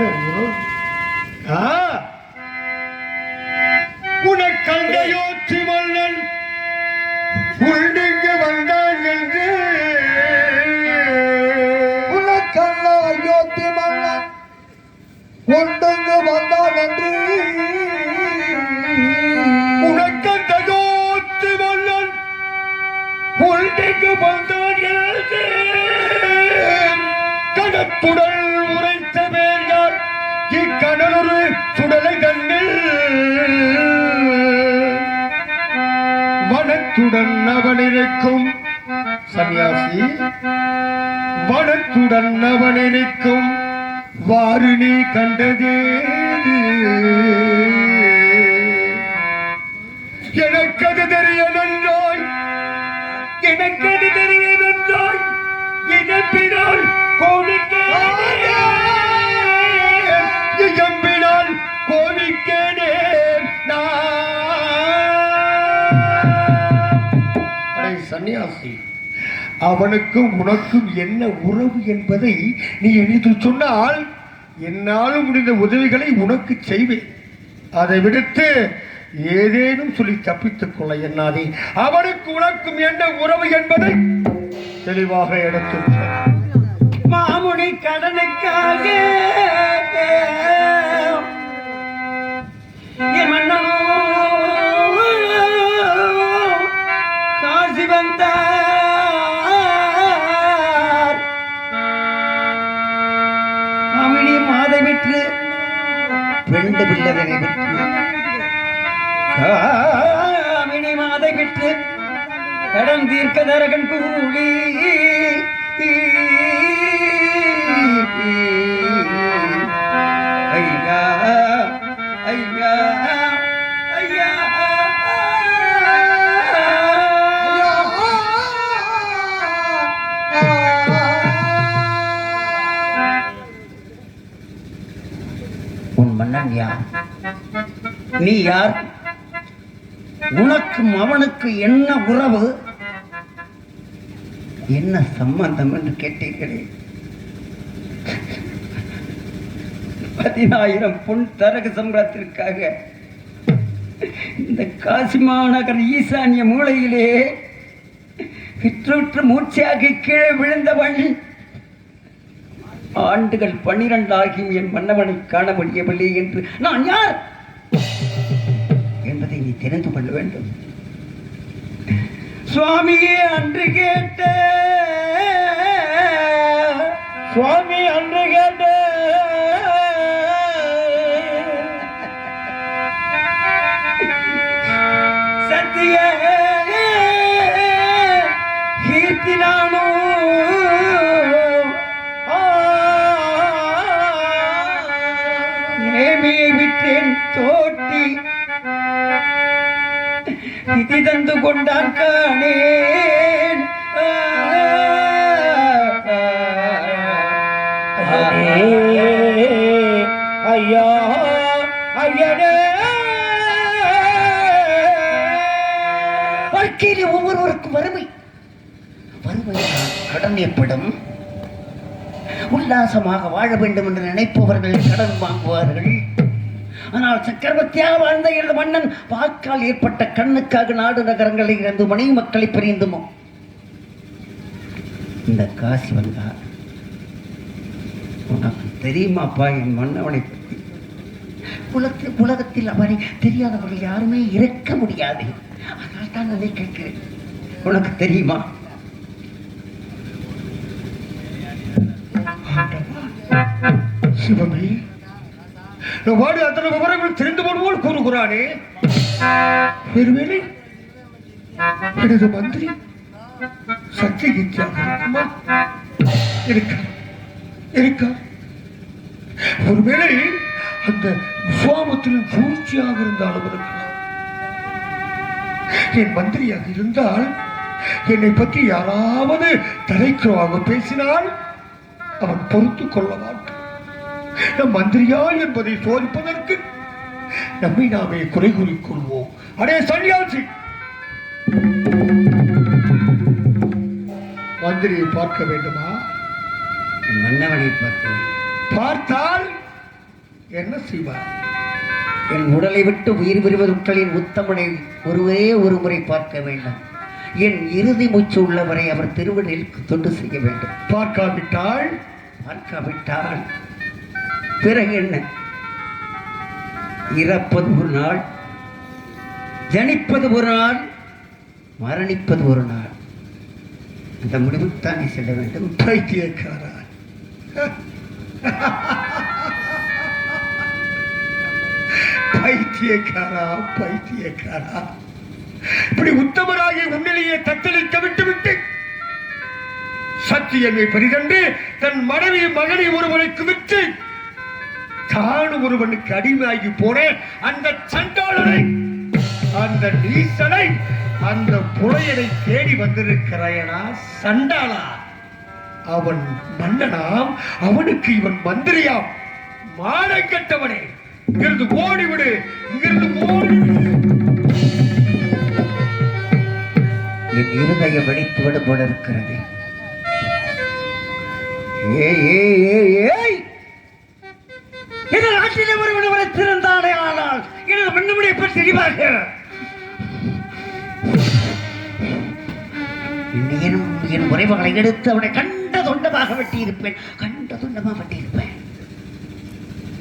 உறவு? உனக்கண்டையோற்றி மன்னன் உள்நெங்கு வந்தான் என்று உனக்கண்டையோற்றி மன்னன் உள்நெங்கு வந்தான் என்று உனக்கண்டையோற்றி மன்னன் உள்நெங்கு வந்தான் என்று கடத்துடல் உரைத்த பேர்கள் இக்கடலொரு சுடலை தன்னில் வனத்துடன் அவனிருக்கும் சன்னியாசி வனத்துடன் அவனிருக்கும் வாறு நீ கண்டதே எனக்கது தெரிய நன்றாய் எனக்கது தெரிய நன்றாய் இனப்பினால் கோவிக்கேன் கோவிக்கேனே சன்னியாசி, அவனுக்கும் உனக்கும் என்ன உறவு என்பதை நீ எழுதி சொன்னால் என்னால் முடிந்த உதவிகளை உனக்கு செய்வேன். அதை விடுத்து ஏதேனும் சொல்லி தப்பித்துக் கொள்ள எண்ணாதே. அவனுக்கு உனக்கும் என்ன உறவு என்பதை தெளிவாக எடுத்து மாமுனி கடனுக்காக காசி வந்தார். மாமுனி மாதை விற்று ரெண்டு பிள்ளைகளை விற்று காமினி மாதை விற்று கடன் தீர்க்க தரகன் கூலி ஐயா ஐயா ஐயா உன் மன்னன் யார்? நீ யார்? உனக்கும் அவனுக்கு என்ன உறவு, என்ன சம்பந்தம் என்று கேட்டீர்களே. 10,000 பொன் தரகு சம்பளத்திற்காக இந்த காசி மாநகர் ஈசானிய மூலையிலே விற்று மூச்சையாகி கீழே விழுந்தவன் ஆண்டுகள் 12 ஆகியும் என் மன்னவனை காண முடியவில்லை என்று நான் யார் என்பதை நீ தெரிந்து கொள்ள வேண்டும். சுவாமியே அன்று கேட்ட சுவாமி அன்று கேட்ட சத்திய கீர்த்தினானோ நேமியை விட்டேன் தோட்டி விதி தந்து கொண்டான் காணேன். ஐயா ஐயனே, வாழ்க்கையிலே ஒவ்வொருவருக்கும் வறுமை கடன் ஏற்படும். உல்லாசமாக வாழ வேண்டும் என்று நினைப்பவர்கள் கடன் வாங்குவார்கள். ஆனால் சக்கரவர்த்தியாக வாழ்ந்த எனது மன்னன் வாக்கால் ஏற்பட்ட கண்ணுக்காக நாடு நகரங்களை இறந்து மனைவி மக்களை பிரிந்துமோ இந்த காசி வந்தார். உனக்கு தெரியுமாப்பா என் மன்னவனை பற்றி? உலகத்தில் அவரை தெரியாதவர்கள் யாருமே இருக்க முடியாது. அதனால் தான் அதை கேட்கிறேன். உனக்கு தெரியுமா? சிவமே, வாடி அத்தனை விவரங்கள் தெரிந்து கொள்வோல் கூறுகிறானே. ஒருவேளை எனது மந்திரி சத்தியகித்யாக இருக்குமா? இருக்கா? ஒருவேளை அந்த விஸ்வாமத்தின் சூழ்ச்சியாக இருந்தாலும் இருக்கலாம். என் மந்திரியாக இருந்தால் என்னை பற்றி யாராவது தலைக்குறவாக பேசினால் அவன் பொறுத்துக் கொள்ள மாட்டான். நம் மந்திரியா என்பதை சோதிப்பதற்கு நம்மை நாமே குறை கூறிக்கொள்வோம். அடே சன்னியாசி, மந்திரியை பார்க்க வேண்டுமா? மன்னவனை பார்த்தால் என்ன செய்வார்? என் உடலை விட்டு உயிர் பெறுவதுக்களின் உத்தமனை ஒருவே ஒரு முறை பார்க்க வேண்டும். என் இறுதி மூச்சு உள்ளவரை அவர் திருவடியில் தொண்டு செய்ய வேண்டும். பார்க்காவிட்டால் பிறகு என்ன? இறப்பது ஒரு நாள், ஜனிப்பது ஒரு நாள், மரணிப்பது ஒரு நாள். அந்த முடிவுத்தானே செல்ல வேண்டும். பைத்தியக்காரா, பைத்தியக்காரா, பைத்தியக்காரா, இப்படி உத்தமராகிய உன்னிலேயே தத்தளிக்க விட்டுவிட்டு சத்தியமை பெரிதென்று தன் மனைவி மகனை ஒருவனுக்கு விட்டு தானும் ஒருவனுக்கு அடிமையாகி போன அந்த சண்டாளனை, அந்த நீசனை, அந்த புலையனை தேடி வந்திருக்கிறாயனா சண்டாளா? அவன் மன்னனாம், அவனுக்கு இவன் மந்திரியாம். மானம் கெட்டவனே, இங்கிருந்து ஓடிவிடு, இங்கிருந்து ஓடிவிடு. என் இருதயம் வெடித்து விடும் போல இருக்கிறது. இந்த நாட்டிலே ஒருவன் வளர்த்திருந்தானே, ஆனால் எனது மன்னமுடைய பற்றி தெளிவாக என் முறைகளை எடுத்து அவனை கண்ட துண்டமாக வெட்டியிருப்பேன்.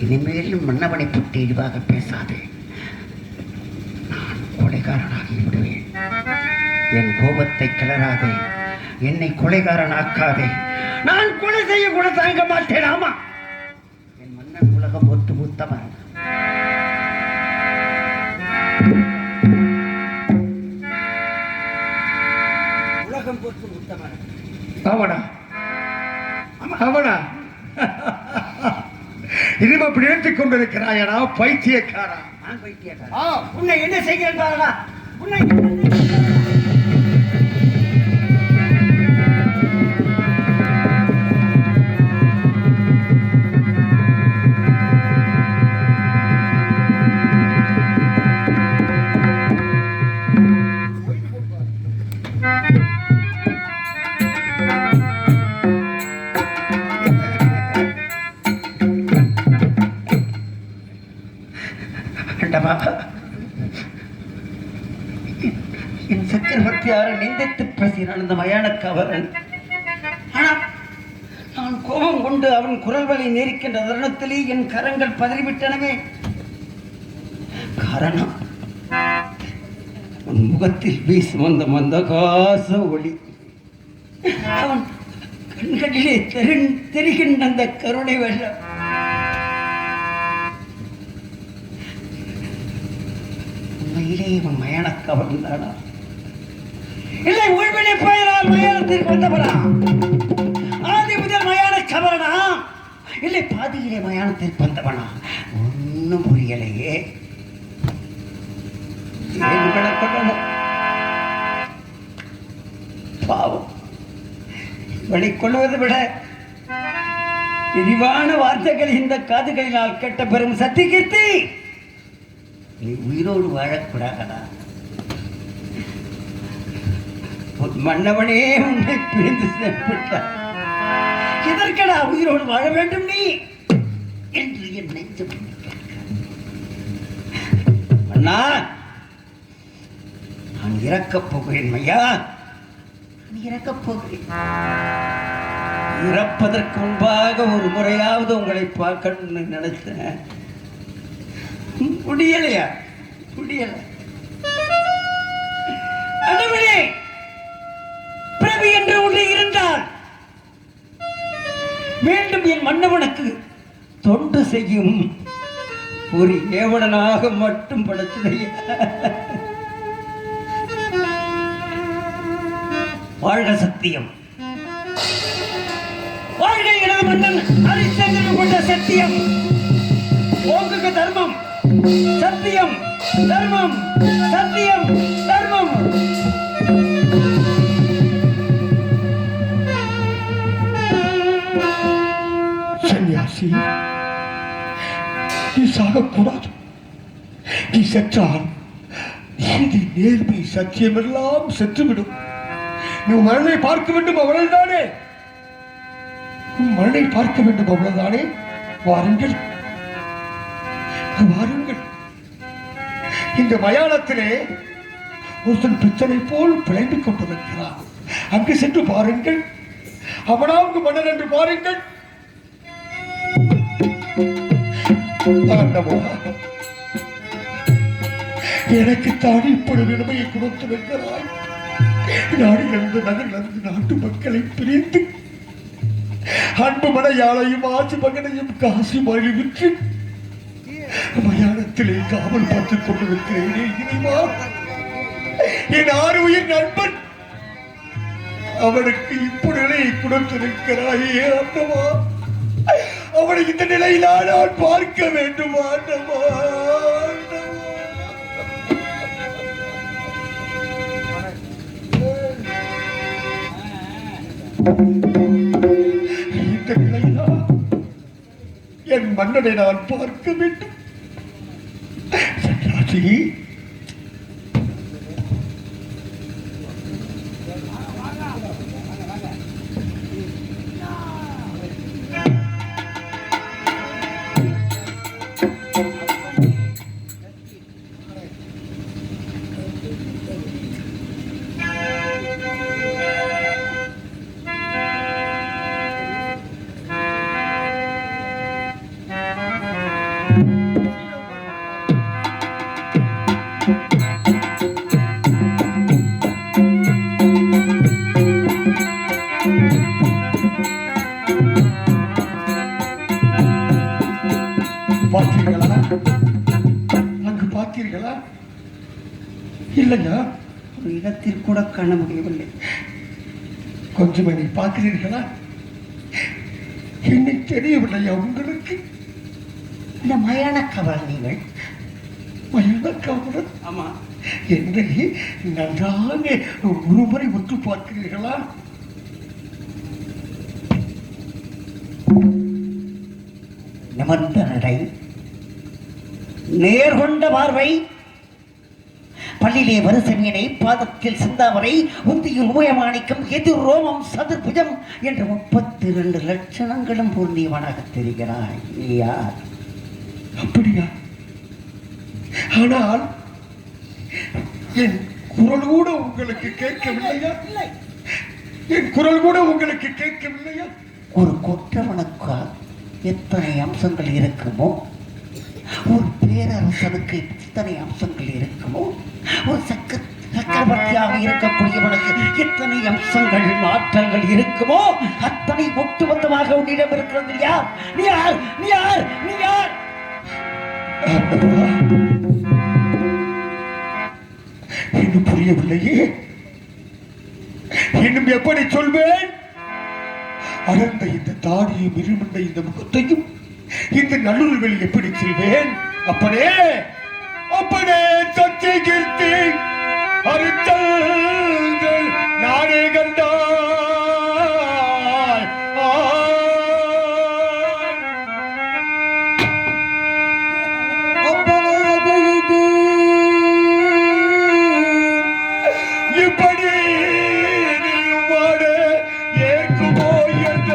இனிமேலும் மன்னவனை பற்றி தெளிவாக பேசாதே. நான் கொலைகாரனாகி விடுவேன். என் கோபத்தை கிளறாதே, என்னை கொலைகாரனாக்காதே. நான் கொலை செய்ய கூட தாங்க மாட்டேன். ஆமா, என் மன்னன் உலகம் ஒத்து மூத்தவன். உலகம் போட்டு மூத்தவன் அவனா? அவனா? இனிமே அப்படி நினைத்துக் கொண்டிருக்கிறாயனா பைத்தியக்காரா? நான் பைத்தியக்காரா? உன்னை என்ன செய்கிறேன்? உன்னை என் சக்கரவர்த்தியாரை நிந்தித்து பேசினான் அந்த மயானக்காவரன். ஆனால் நான் கோபம் கொண்டு அவன் குரல் வலி நேரிக்கின்ற தருணத்திலே என் கரங்கள் பதறிவிட்டனவே. காரணம், உன் முகத்தில் வீசும் அந்த மந்தகாச ஒளி, அவன் கண்களிலே தெரிகின்ற அந்த கருணை வெள்ளம். உண்மையிலே இவன் மயானக்காவன் தானா? இல்லை, உள்வினை பெயரால் மயானத்திற்கு வந்தவனா? ஆதி முதல் மயான கவரனா? இல்லை, பாதியிலே மயானத்திற்கு வந்தவனா? ஒன்னும் புரியலையே. பாவம், இவனை கொள்வதை விட விரிவான வார்த்தைகள் இந்த காதுகளினால் கேட்ட பெரும் சத்தியகீர்த்தி, நீ உயிரோடு வாழக்கூடாதா? மன்னவனே உன்னை பிரிந்து சென்றுவிட்டார். எதற்கடா உயிரோடு வாழ வேண்டும் நீ என்று என் நெஞ்சம் அண்ணா, நான் இறக்கப் போகிறேன் ஐயா, இறக்கப் போகிறேன். இறப்பதற்கு முன்பாக ஒரு முறையாவது உங்களை பார்க்கணும்னு நினைச்சேன். முடியலையா? முடியல. அடவனே, பிரபு என்று ஒன்று இருந்தால் மீண்டும் என் மன்னவனுக்கு தொண்டு செய்யும் ஒரு ஏவலனாக மட்டும் படைச்சதையா. வாழ்க சத்தியம், வாழ்க எனது மன்னன் ஹரிச்சந்திரன் கொண்ட சத்தியம். ஓங்குக தர்மம், சத்தியம், தர்மம், சத்தியம், தர்மம். சன்னியாசி, நீ சாகக்கூடாது. நீ சென்றால் நீதி, நேர்மை, சத்தியம் எல்லாம் செத்துவிடும். நீ மரணை பார்க்க வேண்டும், அவ்வளவுதானே? மரணை பார்க்க வேண்டும், அவ்வளவுதானே? வாருங்கள், வாருங்கள். இந்த மயானத்திலே ஒருத்தன் பித்தனை போல் பிழைத்துக் கொண்டிருக்கிறான். அங்கு சென்று பாருங்கள். அவனாவுக்கு மன்னர் என்று பாருங்கள். ஆண்டவா, எனக்கு தான் இப்படி நிலைமையை கொடுத்து வைக்கிறாய். நாடிலிருந்து நகரிலிருந்து நாட்டு மக்களை பிரிந்து அன்பு மனையாளையும் ஆட்சி மகனையும் காசு மழை விற்று மயானத்திலே காவல் பார்த்துக் கொண்டிருக்கிறேனே இறைவா, என் 6 உயிர் நண்பன் அவனுக்கு இப்படி நிலையை கொடுத்திருக்கிறாயே ஆண்டவா, அவனை இந்த நிலையிலா நான் பார்க்க வேண்டும் ஆண்டவா. இந்த நிலையிலா என் மன்னனை நான் பார்க்க வேண்டும். சன்னியாசி, பார்த்தீர்களா? அங்கு பார்த்தீர்களா? இல்லையா? ஒரு இடத்தில் கூட காண முடியவில்லை. கொஞ்சம் என்னை பார்க்கிறீர்களா? என்னை தெரியவில்லையா உங்களுக்கு? இந்த மயான காவல் நீங்கள்? மயான காவலன்? ஆமா. என்னை நன்றாக ஒருமுறை ஒத்து பார்க்கிறீர்களா? நிமிர்ந்த நடை, நேர்கொண்ட பார்வை, பள்ளியிலே வருசமீனை, பாதத்தில் சிந்தாமரை, உந்தியில் உபயமாணிக்கம், எதிர் ரோமம், சதுர்புஜம் என்ற 32 லட்சணங்களும் பூர்ணியவனாக தெரிகிறாய். நீ யார்? அப்படியா? ஆனால் என் குரல் கூட உங்களுக்கு கேட்கவில்லையா? என் குரல் கூட உங்களுக்கு கேட்கவில்லையா? ஒரு கொற்றவனுக்கு எத்தனை அம்சங்கள் இருக்குமோ, ஒரு பேரரசனுக்கு எத்தனை அம்சங்கள் இருக்குமோ, ஒரு சக்கரவர்த்தியாக இருக்கக்கூடியவனுக்கு எத்தனை அம்சங்கள் மாற்றங்கள் இருக்குமோ, அத்தனை ஒட்டுமொத்தமாக உன்னிடம் இருக்கிறது. யார் நீ? யார் நீ? யார் நீ? யார்? இன்னும் புரியவில்லையே. இன்னும் எப்படி சொல்வேன்? அடர்ந்த இந்த தாடியும் இருமண்ட இந்த முகத்தையும் இந்த நல்லுறவில் எப்படி செல்வேன்? அப்பனே, அப்பனே, சத்திய கீர்த்தி அரித்தல் நானே கண்டாய். இப்படி நீ வாட ஏற்குமோ என்ற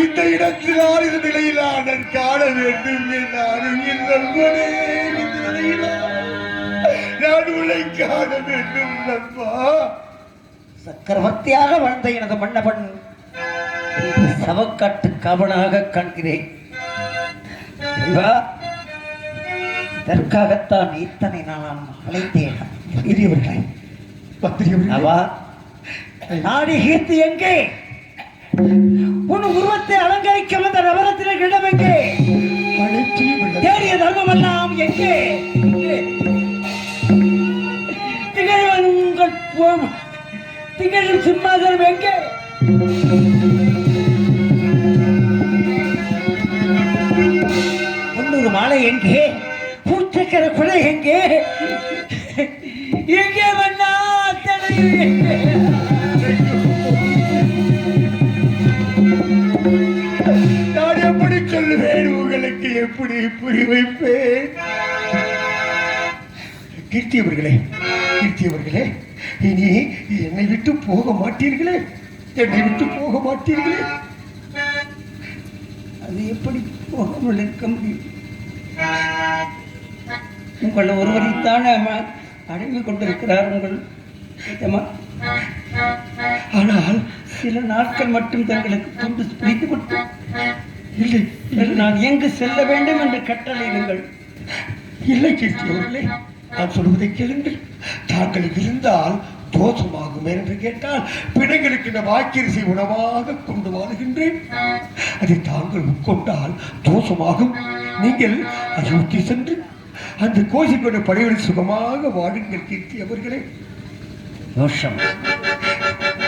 இந்த இடத்தினால் இந்த நிலையிலான காண வேண்டும். நான் உன்னை காண வேண்டும் நண்பா. சக்கரவர்த்தியாக வாழ்ந்த எனது மன்னவன் சவக்காட்டு காவலாக காண்கிறேன். இதற்காகத்தான் இத்தனை நான் அழைத்தேன். நாடி கீர்த்தி எங்கே? உன் உருவத்தை அலங்கரிக்க வந்த நவரத்தின இடம் எங்கே? தேடிய தர்மமெல்லாம் எங்கே? திகழும் சிம்மாசனம் எங்கே? முன்னூறு மாலை எங்கே? பூச்சக்கர குடை எங்கே? எங்கே மன்னா? நான் எப்படி சொல்லுவேன், உங்களுக்கு எப்படி புரி வைப்பேன்? கீர்த்தியவர்களே, கீர்த்தியவர்களே, இனி என்னை விட்டு போக மாட்டீர்களே, என்னை விட்டு போக மாட்டீர்களே. அது எப்படி போகாமல் இருக்க முடியும்? உங்கள் ஒருவரைத்தானே அடைந்து கொண்டிருக்கிறார் உங்கள் நிஜமா? ஆனால் சில நாட்கள் மட்டும் தங்களுக்கு துண்டு பிடித்து விட்டு இல்லை, நான் எங்கு செல்ல வேண்டும் என்று கட்டளையிடுங்கள். இல்லை கீர்த்தியவர்களே, நான் சொல்வதை கேளுங்கள். தாங்கள் இருந்தால் தோஷமாகும் என்று கேட்டால் பிணைங்களுக்கு இந்த வாக்கியரிசி உணவாக கொண்டு வாழுகின்றேன். அதை தாங்கள் உட்கொண்டால் தோஷமாகும். நீங்கள் அயோத்தி சென்று அந்த கோஷிக்கொண்ட படைகளில் சுகமாக வாழுங்கள் கீர்த்தி அவர்களே. தோஷம்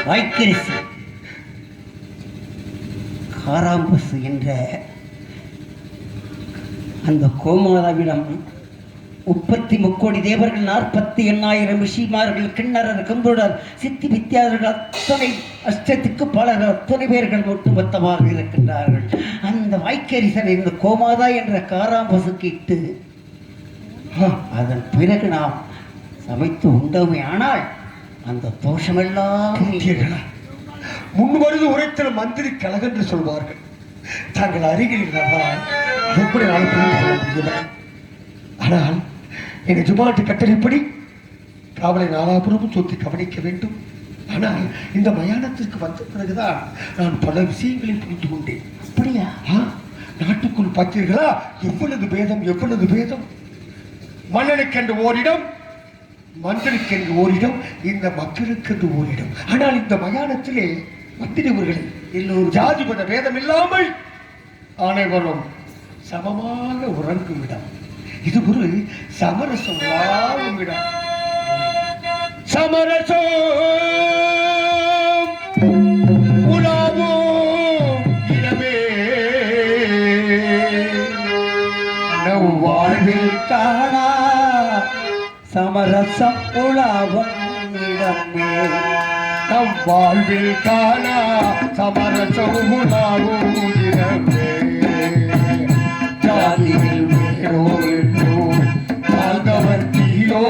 வாய்க்கரிசி காராம்பசு என்ற அந்த கோமாதாவிடம் 30 தேவர்கள் 48,000 ரிஷிமார்கள் கிண்ணறர் கம்புடர் சித்தி வித்தியாதர்கள் அத்தனை அஷ்டத்துக்கு பலர் அத்தனை பேர்கள் ஒட்டுமொத்தமாக இருக்கின்றார்கள். அந்த வாய்க்கரிசன் இந்த கோமாதா என்ற காராம்பசுக்கு இட்டு அதன் பிறகு நாம் சமைத்து உண்டோமே ஆனால் அந்த தோஷமெல்லாம் முன்வருது உரைத்தல் மந்திரி கழகம் என்று சொல்வார்கள். தாங்கள் அருகில் இருந்தால் எப்படி நான் புரிந்து கொள்ள முடியவில்லை. ஆனால் என் எஜமாட்டு கட்டளைப்படி காவலை நாலாபுரமும் சொத்து கவனிக்க வேண்டும். ஆனால் இந்த மயானத்திற்கு வந்த பிறகுதான் நான் பல விஷயங்களை புரிந்து கொண்டேன். அப்படியா? நாட்டுக்குள் பார்த்தீர்களா எவ்வளவு பேதம், எவ்வளவு பேதம். மன்னனுக்கென்று ஓரிடம், மந்திரிக்கென்று ஓரிடம், இந்த மக்களுக்கென்று ஓரிடம். ஆனால் இந்த மயானத்திலே மந்திரிவர்களை எல்லோரும் ஜாதி மத பேதம் இல்லாமல் அனைவரும் சமமாக உறங்கும் இடம். இது ஒரு சமரசம் உலாவும் இடம். சமரசம் உலாவும் இடமே நம் வாழ்வில் காணா சமரசம் உலாவும் இடமே. நம் வாழ்வில் காணா சமரசம் உலாவும் இடமே. ஜாதியில் வேறோ என்றோ தாழ்ந்தவர் தீரோ